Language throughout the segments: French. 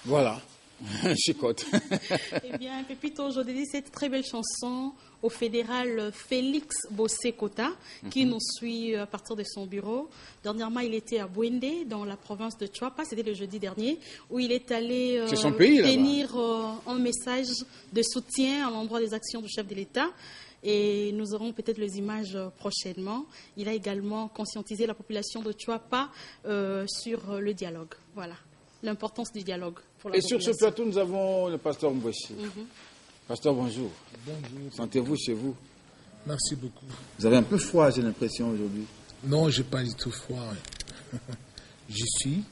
Voilà, chicote. Eh bien, Pépito, aujourd'hui, dédie cette très belle chanson au fédéral Félix Bossé-Kota, qui nous suit à partir de son bureau. Dernièrement, il était à Bouendé, dans la province de Chuapa, c'était le jeudi dernier, où il est allé tenir un message de soutien à l'endroit des actions du chef de l'État. Et nous aurons peut-être les images prochainement. Il a également conscientisé la population de Chuapa sur le dialogue. Voilà, l'importance du dialogue. Pour la population. Sur ce plateau, nous avons le pasteur Mbouessi. Pasteur, bonjour. Bonjour. Sentez-vous chez vous? Merci beaucoup. Vous avez un peu froid, j'ai l'impression, aujourd'hui. Non, je n'ai pas du tout froid. Je suis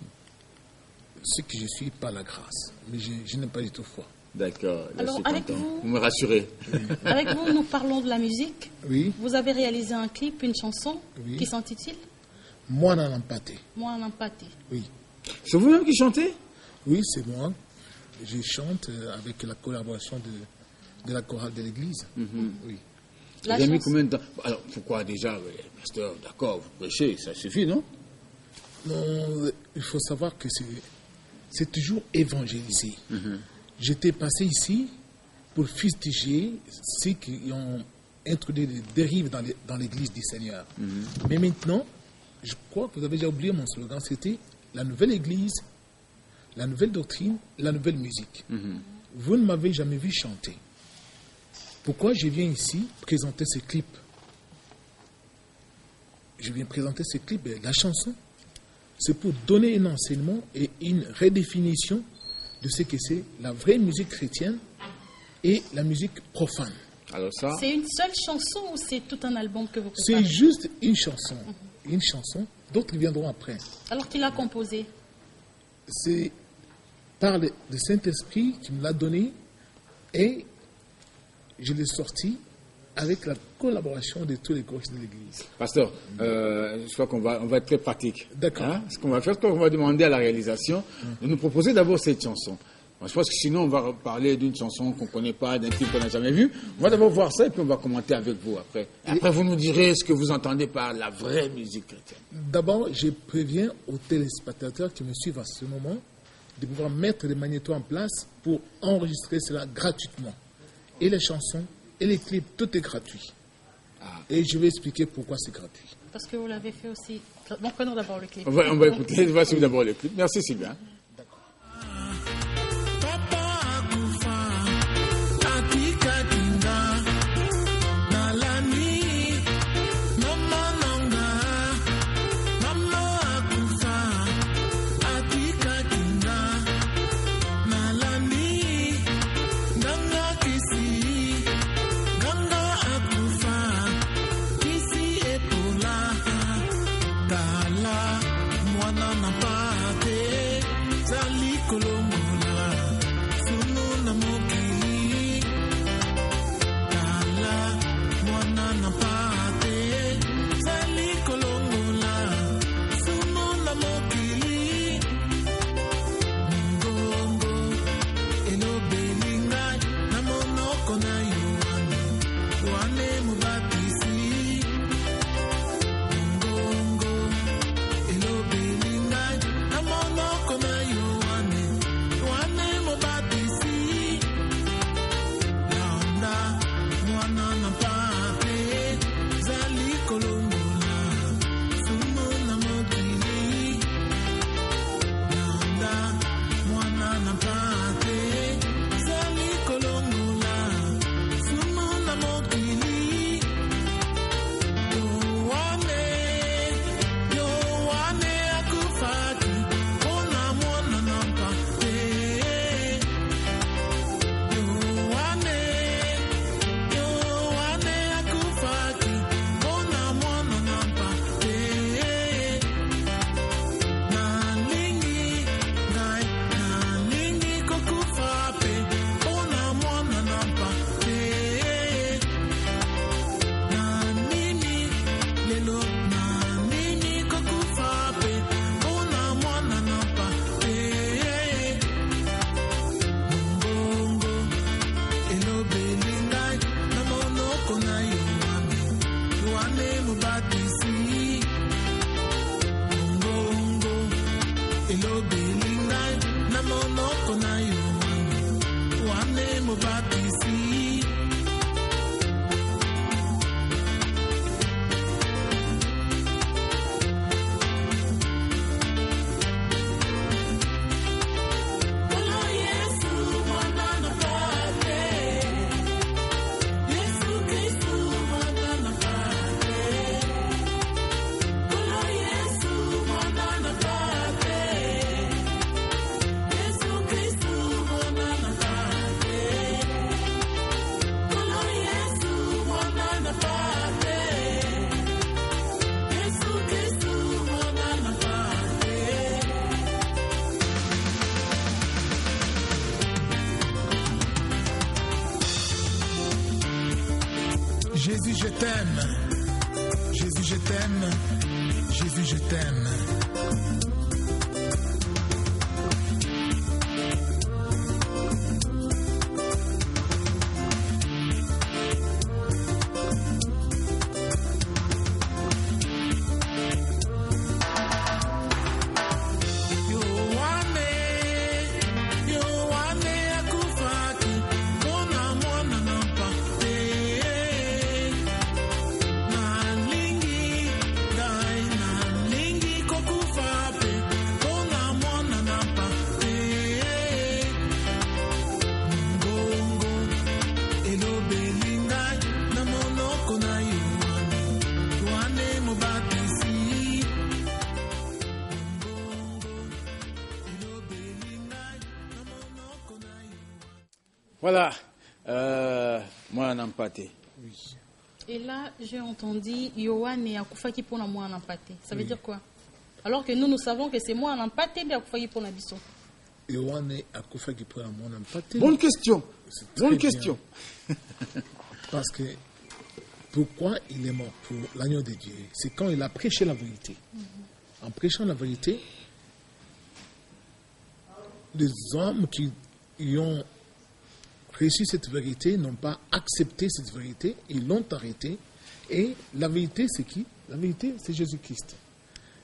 ce que je suis par la grâce. Mais je n'ai pas du tout froid. D'accord. Alors, avec vous me rassurez. Oui. Avec vous, nous parlons de la musique. Oui. Vous avez réalisé un clip, une chanson qui s'intitule Moi en empathé. Moi en empathé. Oui. C'est vous-même qui chantez? Oui, c'est moi. Je chante avec la collaboration de la chorale de l'église. Oui. Vous avez mis combien de temps? Alors, pourquoi déjà, pasteur, d'accord, vous prêchez, ça suffit, non? Non, il faut savoir que c'est toujours évangéliser. J'étais passé ici pour fustiger ceux qui ont introduit des dérives dans l'église du Seigneur. Mais maintenant, je crois que vous avez déjà oublié mon slogan, c'était la nouvelle église, la nouvelle doctrine, la nouvelle musique. Vous ne m'avez jamais vu chanter. Pourquoi je viens ici présenter ce clip? Je viens présenter ce clip, la chanson. C'est pour donner un enseignement et une redéfinition de ce que c'est la vraie musique chrétienne et la musique profane. Alors ça... C'est une seule chanson ou c'est tout un album que vous préparez? C'est juste une chanson. Une chanson, d'autres viendront après. Alors qui l'a composée? C'est par le Saint-Esprit qui me l'a donné et je l'ai sorti avec la collaboration de tous les coachs de l'Église. Pasteur, je crois qu'on va être très pratique. D'accord. Hein? Ce qu'on va faire, c'est qu'on va demander à la réalisation de nous proposer d'abord cette chanson. Je pense que sinon, on va parler d'une chanson qu'on ne connaît pas, d'un clip qu'on n'a jamais vu. On va d'abord voir ça et puis on va commenter avec vous après. Après, vous nous direz ce que vous entendez par la vraie musique chrétienne. D'abord, je préviens aux téléspectateurs qui me suivent à ce moment de pouvoir mettre les magnétos en place pour enregistrer cela gratuitement. Et les chansons, et les clips, tout est gratuit. Et je vais expliquer pourquoi c'est gratuit. Parce que vous l'avez fait aussi. Bon, prenons d'abord le clip. On va écouter, voici d'abord le clip. Merci Sylvain. Mwana na pate bâtissi. Jésus, je t'aime. Jésus, je t'aime. Jésus, je t'aime. Voilà, moi Nampaté. Oui. Et là, j'ai entendu Yohane Akufaki pour la moi Nampaté. Ça veut dire quoi? Alors que nous savons que c'est moi Nampaté mais Akufaki pour la bisson. Yohane Akufaki pour la moi Nampaté. Bonne question. Bonne question. Parce que pourquoi il est mort pour l'agneau de Dieu? C'est quand il a prêché la vérité. En prêchant la vérité, les hommes qui ont reçu cette vérité n'ont pas accepté cette vérité, ils l'ont arrêté. Et la vérité, c'est qui? La vérité, c'est Jésus-Christ.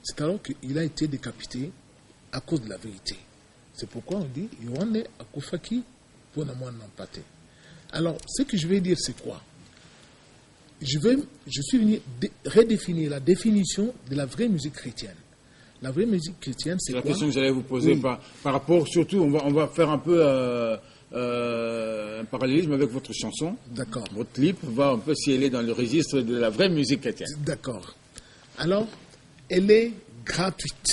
C'est alors qu'il a été décapité à cause de la vérité. C'est pourquoi on dit Yohane Akufaki pour la moine Nampaté. Alors, ce que je vais dire, c'est quoi? Je suis venu redéfinir la définition de la vraie musique chrétienne. La vraie musique chrétienne, c'est quoi? La question que j'allais vous poser, oui. par rapport, surtout, on va faire un peu un parallélisme avec votre chanson. D'accord. Votre clip va un peu si elle est dans le registre de la vraie musique chrétienne. D'accord. Alors, elle est gratuite.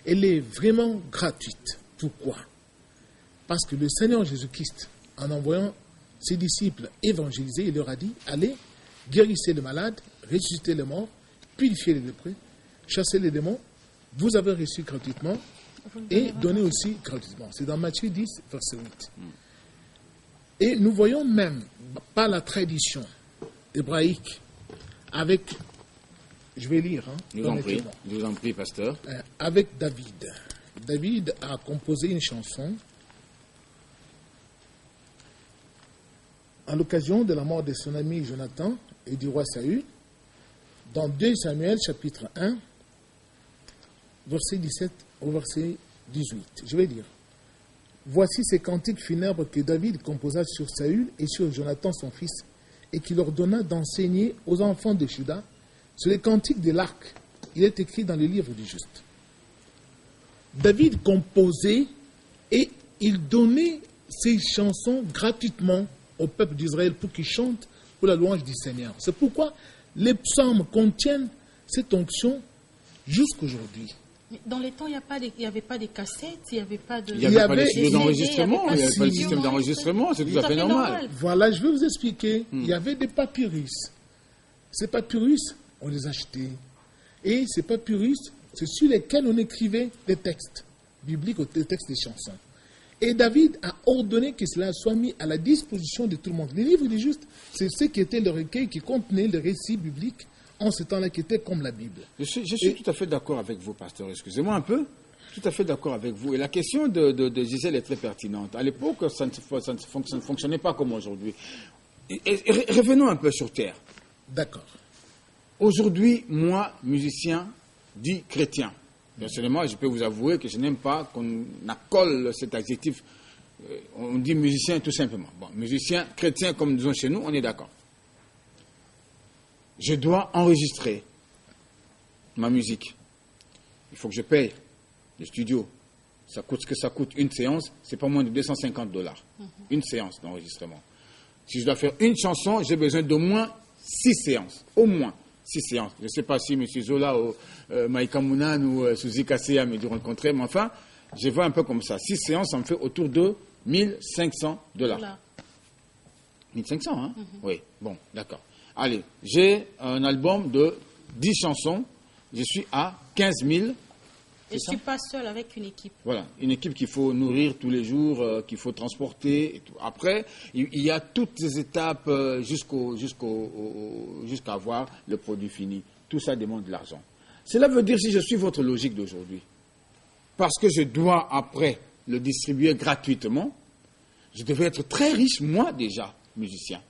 Elle est vraiment gratuite. Pourquoi? Parce que le Seigneur Jésus-Christ, en envoyant ses disciples évangéliser, il leur a dit, allez, guérissez les malades, ressuscitez les morts, purifiez les lépreux, chassez les démons, vous avez reçu gratuitement et donnez aussi gratuitement. C'est dans Matthieu 10, verset 8. Et nous voyons même, par la tradition hébraïque, avec, je vais lire, je vous en prie, pasteur. Avec David. David a composé une chanson à l'occasion de la mort de son ami Jonathan et du roi Saül, dans 2 Samuel chapitre 1, verset 17 au verset 18. Je vais dire. Voici ces cantiques funèbres que David composa sur Saül et sur Jonathan son fils, et qu'il ordonna d'enseigner aux enfants de Juda. C'est les cantiques de l'arc. Il est écrit dans le livre du juste. David composait et il donnait ces chansons gratuitement au peuple d'Israël pour qu'ils chantent pour la louange du Seigneur. C'est pourquoi les psaumes contiennent cette onction jusqu'aujourd'hui. Dans les temps, il n'y avait pas de cassettes, il n'y avait pas de... Il n'y avait pas de studio d'enregistrement, il n'y avait pas de système d'enregistrement, c'est tout à fait normal. Voilà, je vais vous expliquer. Il y avait des papyrus. Ces papyrus, on les achetait. Et ces papyrus, c'est sur lesquels on écrivait des textes bibliques ou des textes des chansons. Et David a ordonné que cela soit mis à la disposition de tout le monde. Les livres du juste, c'est ce qui était le recueil qui contenait le récit biblique en ce temps-là, qui était comme la Bible. Je suis tout à fait d'accord avec vous, pasteur. Excusez-moi un peu. Tout à fait d'accord avec vous. Et la question de Gisèle est très pertinente. À l'époque, ça ne fonctionnait pas comme aujourd'hui. Et revenons un peu sur terre. D'accord. Aujourd'hui, moi, musicien, dit chrétien. Personnellement, je peux vous avouer que je n'aime pas qu'on accole cet adjectif On dit musicien tout simplement. Bon, musicien chrétien comme nous disons chez nous, on est d'accord. Je dois enregistrer ma musique. Il faut que je paye le studio. Ça coûte ce que ça coûte une séance, c'est pas moins de $250. Une séance d'enregistrement. Si je dois faire une chanson, j'ai besoin d'au moins 6 séances. Au moins 6 séances. Je ne sais pas si M. Zola ou Maïka Mounan ou Suzy Kasseya me diront le contraire, mais enfin, je vois un peu comme ça. 6 séances, ça me fait autour de $1,500. 1,500, hein? Oui, bon, d'accord. Allez, j'ai un album de 10 chansons. Je suis à 15 000. Et je ne suis pas seul avec une équipe. Voilà, une équipe qu'il faut nourrir tous les jours, qu'il faut transporter. Et tout. Après, il y a toutes les étapes jusqu'à avoir le produit fini. Tout ça demande de l'argent. Cela veut dire, si je suis votre logique d'aujourd'hui, parce que je dois après le distribuer gratuitement, je devais être très riche, moi déjà, musicien.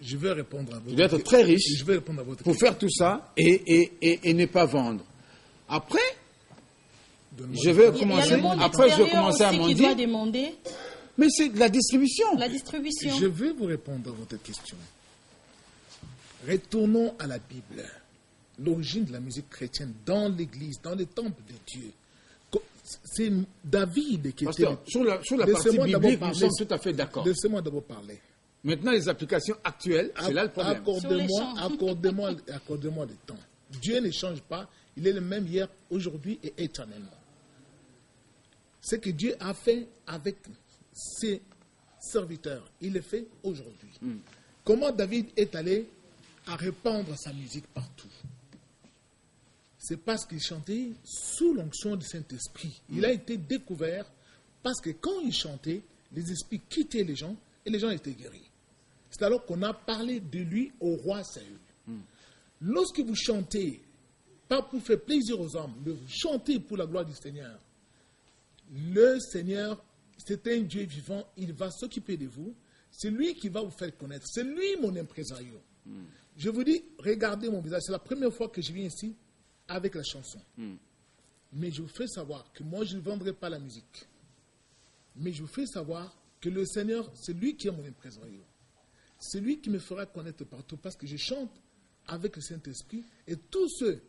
Je vais répondre à votre question. Je dois être très riche je vais répondre à votre pour faire tout ça et ne pas vendre. Après, je vais commencer. Après, je vais commencer à m'en dire. Mais c'est de la distribution. La distribution. Je vais vous répondre à votre question. Retournons à la Bible. L'origine de la musique chrétienne dans l'Église, dans les temples de Dieu. C'est David qui était... Sur la partie biblique, nous sommes tout à fait d'accord. Laissez-moi d'abord parler. Maintenant, les applications actuelles, c'est là le problème. Accordez-moi le temps. Dieu ne change pas. Il est le même hier, aujourd'hui et éternellement. Ce que Dieu a fait avec ses serviteurs, il le fait aujourd'hui. Comment David est allé à répandre sa musique partout? C'est parce qu'il chantait sous l'onction du Saint-Esprit. Il a été découvert parce que quand il chantait, les esprits quittaient les gens et les gens étaient guéris. C'est alors qu'on a parlé de lui au roi Saül. Lorsque vous chantez, pas pour faire plaisir aux hommes, mais vous chantez pour la gloire du Seigneur, le Seigneur, c'est un Dieu vivant, il va s'occuper de vous. C'est lui qui va vous faire connaître. C'est lui mon impresario. Je vous dis, regardez mon visage. C'est la première fois que je viens ici avec la chanson. Mais je vous fais savoir que moi, je ne vendrai pas la musique. Mais je vous fais savoir que le Seigneur, c'est lui qui est mon impresario. C'est lui qui me fera connaître partout parce que je chante avec le Saint-Esprit. Et tous ceux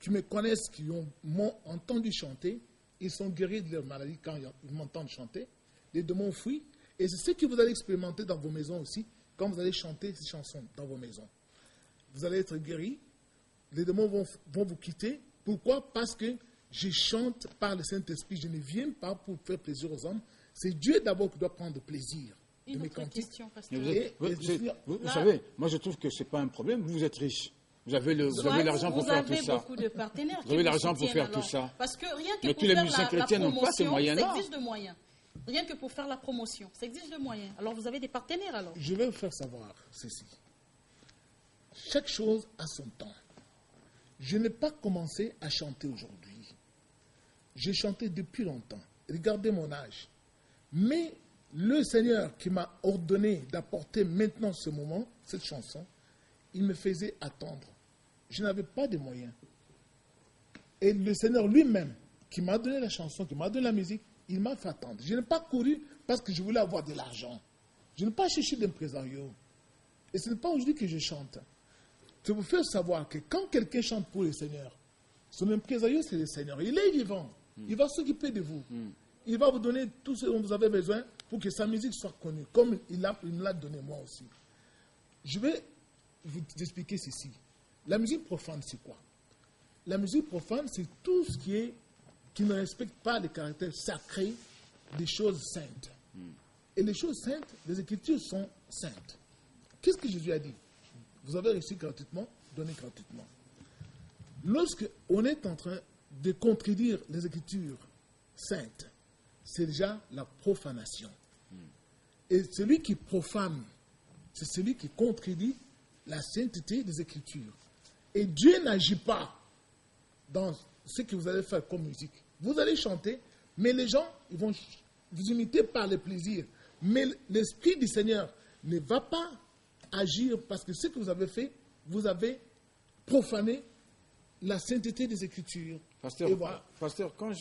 qui me connaissent, qui m'ont entendu chanter, ils sont guéris de leur maladie quand ils m'entendent chanter. Les démons fuient. Et c'est ce que vous allez expérimenter dans vos maisons aussi, quand vous allez chanter ces chansons dans vos maisons. Vous allez être guéris. Les démons vont vous quitter. Pourquoi? Parce que je chante par le Saint-Esprit. Je ne viens pas pour faire plaisir aux hommes. C'est Dieu d'abord qui doit prendre plaisir. Une autre question, pasteur. Vous savez, moi je trouve que ce n'est pas un problème. Vous êtes riche. Vous avez l'argent pour faire tout ça. Vous avez beaucoup de partenaires. Vous avez l'argent pour faire tout ça. Parce que rien que mais pour tous les faire musiciens la chrétiens n'ont pas ces promotion, moyens-là. ça exige de moyens. Rien que pour faire la promotion, ça exige de moyens. Alors vous avez des partenaires alors. Je vais vous faire savoir ceci. Chaque chose a son temps. Je n'ai pas commencé à chanter aujourd'hui. J'ai chanté depuis longtemps. Regardez mon âge. Mais le Seigneur qui m'a ordonné d'apporter maintenant ce moment, cette chanson, il me faisait attendre. Je n'avais pas de moyens. Et le Seigneur lui-même, qui m'a donné la chanson, qui m'a donné la musique, il m'a fait attendre. Je n'ai pas couru parce que je voulais avoir de l'argent. Je n'ai pas cherché d'impresario. Et ce n'est pas aujourd'hui que je chante. Je vous faire savoir que quand quelqu'un chante pour le Seigneur, son impresario, c'est le Seigneur. Il est vivant. Il va s'occuper de vous. Il va vous donner tout ce dont vous avez besoin pour que sa musique soit connue, comme il me l'a donné moi aussi. Je vais vous expliquer ceci. La musique profane, c'est quoi? La musique profane, c'est tout ce qui ne respecte pas les caractères sacrés des choses saintes. Et les choses saintes, les Écritures sont saintes. Qu'est-ce que Jésus a dit? Vous avez reçu gratuitement, donnez gratuitement. Lorsqu'on est en train de contredire les Écritures saintes, c'est déjà la profanation. Et celui qui profane, c'est celui qui contredit la sainteté des Écritures. Et Dieu n'agit pas dans ce que vous allez faire comme musique. Vous allez chanter, mais les gens ils vont vous imiter par le plaisir. Mais l'Esprit du Seigneur ne va pas agir parce que ce que vous avez fait, vous avez profané la sainteté des Écritures. Pasteur, et voilà. Pasteur, quand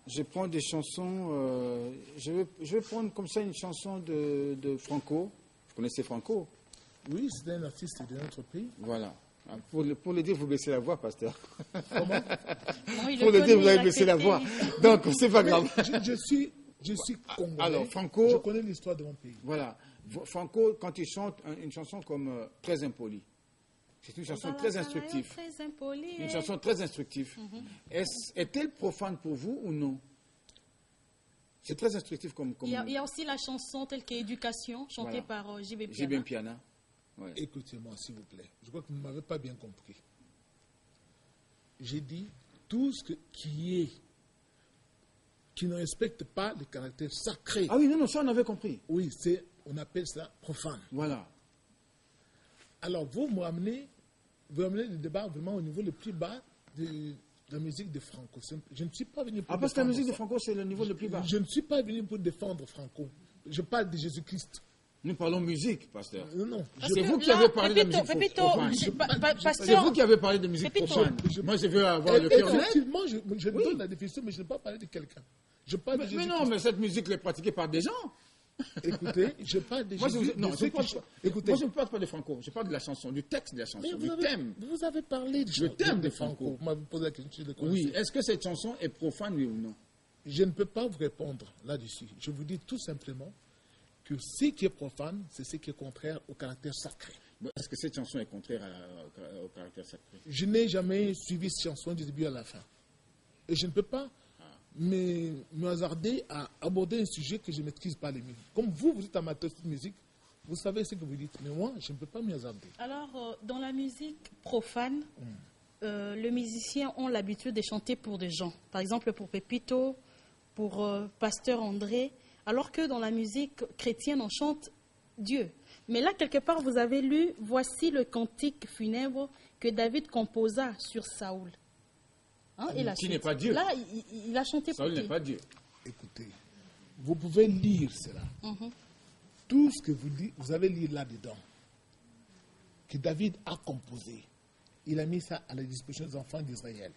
Je prends des chansons. Je vais prendre comme ça une chanson de Franco. Vous connaissez Franco? Oui, c'est un artiste de notre pays. Voilà. Pour le dire, vous baissez la voix, pasteur. Comment? Non, Pour le dire, vous avez baissé la voix. Donc, c'est pas grave. Je suis congolais. Alors, Franco. Je connais l'histoire de mon pays. Voilà. Franco, quand il chante une chanson comme Très impoli, c'est une chanson très instructive. Très impoli. Une chanson très instructive. Est-elle profane pour vous ou non? C'est très instructif comme... Il y a aussi la chanson telle qu'Éducation, chantée par JB Piana. JB Piana. Ouais. Écoutez-moi, s'il vous plaît. Je crois que vous ne m'avez pas bien compris. J'ai dit tout ce qui ne respecte pas le caractère sacré. Ah oui, non, ça on avait compris. Oui, on appelle ça profane. Voilà. Alors, vous amenez le débat vraiment au niveau le plus bas de la musique de Franco. Je ne suis pas venu pour parce que la musique de Franco, c'est le niveau le plus bas. Je ne suis pas venu pour défendre Franco. Je parle de Jésus-Christ. Nous parlons musique, pasteur. Non. C'est vous qui avez parlé de musique profane. C'est vous qui avez parlé de musique profane. Moi, je veux avoir le cœur net. Effectivement, je donne la définition, mais je n'ai pas parlé de quelqu'un. Je parle de Jésus-Christ. Mais non, mais cette musique est pratiquée par des gens. Écoutez, je parle de Jésus. Moi, je ne parle pas de Franco. Je parle de la chanson, du texte de la chanson, du thème. Vous avez parlé du thème de Franco. Vous m'avez posé la question. Oui, est-ce que cette chanson est profane, oui ou non? Je ne peux pas vous répondre là-dessus. Je vous dis tout simplement que ce qui est profane, c'est ce qui est contraire au caractère sacré. Est-ce que cette chanson est contraire au caractère sacré? Je n'ai jamais suivi cette chanson du début à la fin. Et je ne peux pas me hasarder à aborder un sujet que je ne maîtrise pas les musiques. Comme vous êtes amateur de musique, vous savez ce que vous dites. Mais moi, je ne peux pas m'y hasarder. Alors, dans la musique profane, les musiciens ont l'habitude de chanter pour des gens. Par exemple, pour Pépito, pour Pasteur André. Alors que dans la musique chrétienne, on chante Dieu. Mais là, quelque part, vous avez lu « Voici le cantique funèbre que David composa sur Saoul ». Hein, qui n'est pas Dieu. Là, il a chanté Saoul n'est pas Dieu. Écoutez, vous pouvez lire cela. Tout ce que vous avez lu là-dedans, que David a composé, il a mis ça à la disposition des enfants d'Israël.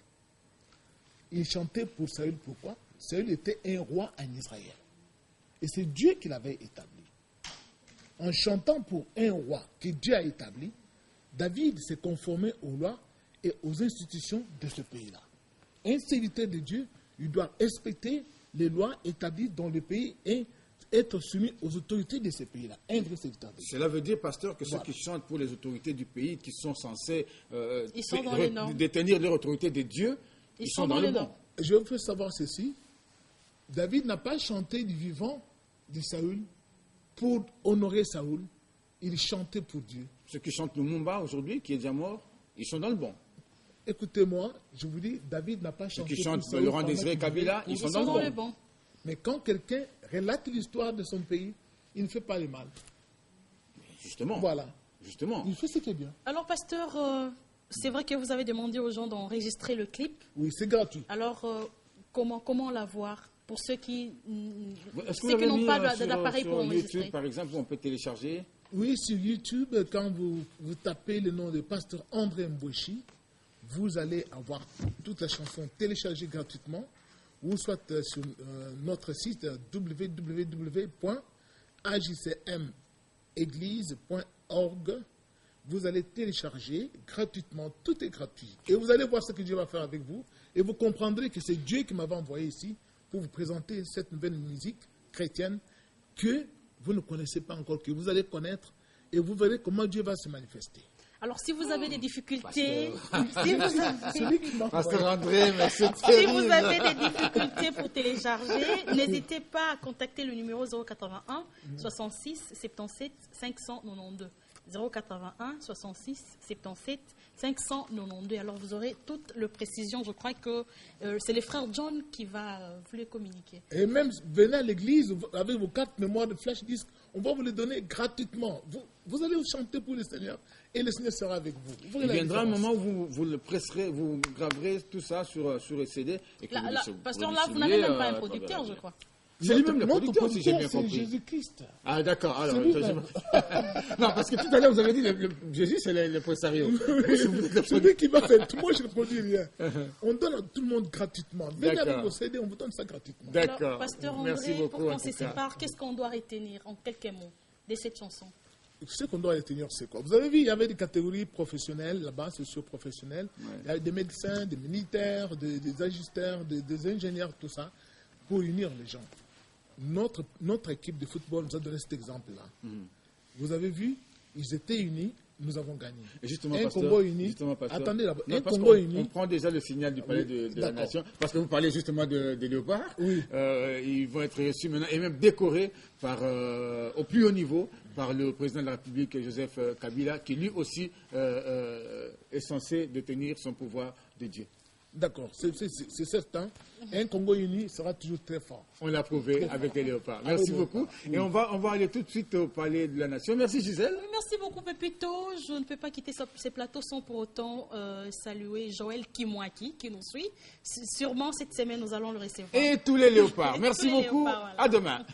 Il chantait pour Saül. Pourquoi? Saül était un roi en Israël. Et c'est Dieu qui l'avait établi. En chantant pour un roi que Dieu a établi, David s'est conformé aux lois et aux institutions de ce pays-là. Un serviteur de Dieu, il doit respecter les lois établies dans le pays et être soumis aux autorités de ce pays-là. Un vrai serviteur de Dieu. Cela veut dire, pasteur, que ceux qui chantent pour les autorités du pays, qui sont censés détenir leur autorité de Dieu, ils sont dans le bon. Je veux savoir ceci. David n'a pas chanté du vivant de Saül pour honorer Saül. Il chantait pour Dieu. Ceux qui chantent le Mumba aujourd'hui, qui est déjà mort, ils sont dans le bon. Écoutez-moi, je vous dis, David n'a pas chanté Ceux qui chantent pour Saül. Laurent Désiré Kabila, ils sont dans le bon. Mais quand quelqu'un relate l'histoire de son pays, il ne fait pas le mal. Justement. Voilà. Justement. Il fait ce qui est bien. Alors, pasteur, c'est vrai que vous avez demandé aux gens d'enregistrer le clip. Oui, c'est gratuit. Alors, comment la voir pour ceux qui n'ont pas d'appareil pour enregistrer? YouTube, par exemple, on peut télécharger. Oui, sur YouTube, quand vous tapez le nom de pasteur André Mbouchi, vous allez avoir toute la chanson téléchargée gratuitement, ou soit sur notre site www.ajcmeglise.org. Vous allez télécharger gratuitement, tout est gratuit. Et vous allez voir ce que Dieu va faire avec vous, et vous comprendrez que c'est Dieu qui m'avait envoyé ici pour vous présenter cette nouvelle musique chrétienne que vous ne connaissez pas encore, que vous allez connaître, et vous verrez comment Dieu va se manifester. Alors, si vous avez des difficultés, Pasteur André, mais c'est si terrible. vous avez des difficultés pour télécharger, n'hésitez pas à contacter le numéro 081 66 77 592. 081 66 77 592. Alors vous aurez toutes les précisions. Je crois que c'est le frère John qui va vous les communiquer. Et même venez à l'église avec vos cartes mémoire de flash disque, on va vous les donner gratuitement. Vous allez chanter pour le Seigneur et le Seigneur sera avec vous. Il viendra un moment où vous le presserez, vous graverez tout ça sur un CD. Et que Pasteur, là, vous n'avez même pas un producteur, je crois. C'est lui-même le Notre producteur, si j'ai bien producteur, c'est compris. Jésus-Christ. Ah, d'accord. Alors, C'est lui-même. non, parce que tout à l'heure, vous avez dit Jésus, c'est le pressario. Celui qui va faire tout, moi je ne produis rien. On donne à tout le monde gratuitement. Venez D'accord. avec vos CD, on vous donne ça gratuitement. Alors, D'accord. Pasteur André, Merci beaucoup. pour en qu'on se tout cas. sépare, qu'est-ce qu'on doit retenir en quelques mots de cette chanson? Ce qu'on doit retenir, c'est quoi? Vous avez vu, il y avait des catégories professionnelles là-bas, socio-professionnelles. Il y avait des médecins, des militaires, des ajusteurs, des ingénieurs, tout ça, pour unir les gens. Notre équipe de football nous a donné cet exemple-là. Vous avez vu, ils étaient unis, nous avons gagné. Et justement, Un pasteur, Congo uni. justement, pasteur, Attendez d'abord. non, Un parce Congo qu'on- uni. On prend déjà le signal du palais Oui, de la d'accord. nation, parce que vous parlez justement des léopards. Oui. Ils vont être reçus maintenant et même décorés au plus haut niveau par le président de la République, Joseph Kabila, qui lui aussi est censé détenir son pouvoir de Dieu. D'accord, c'est certain. Un Congo uni sera toujours très fort. On l'a prouvé avec les léopards. Merci beaucoup. Et on va aller tout de suite au palais de la nation. Merci Gisèle. Merci beaucoup, Pépito. Je ne peux pas quitter ces plateaux sans pour autant saluer Joël Kimwaki qui nous suit. Sûrement, cette semaine, nous allons le recevoir. Et tous les léopards. Et Merci tous les beaucoup. léopards, voilà. À demain.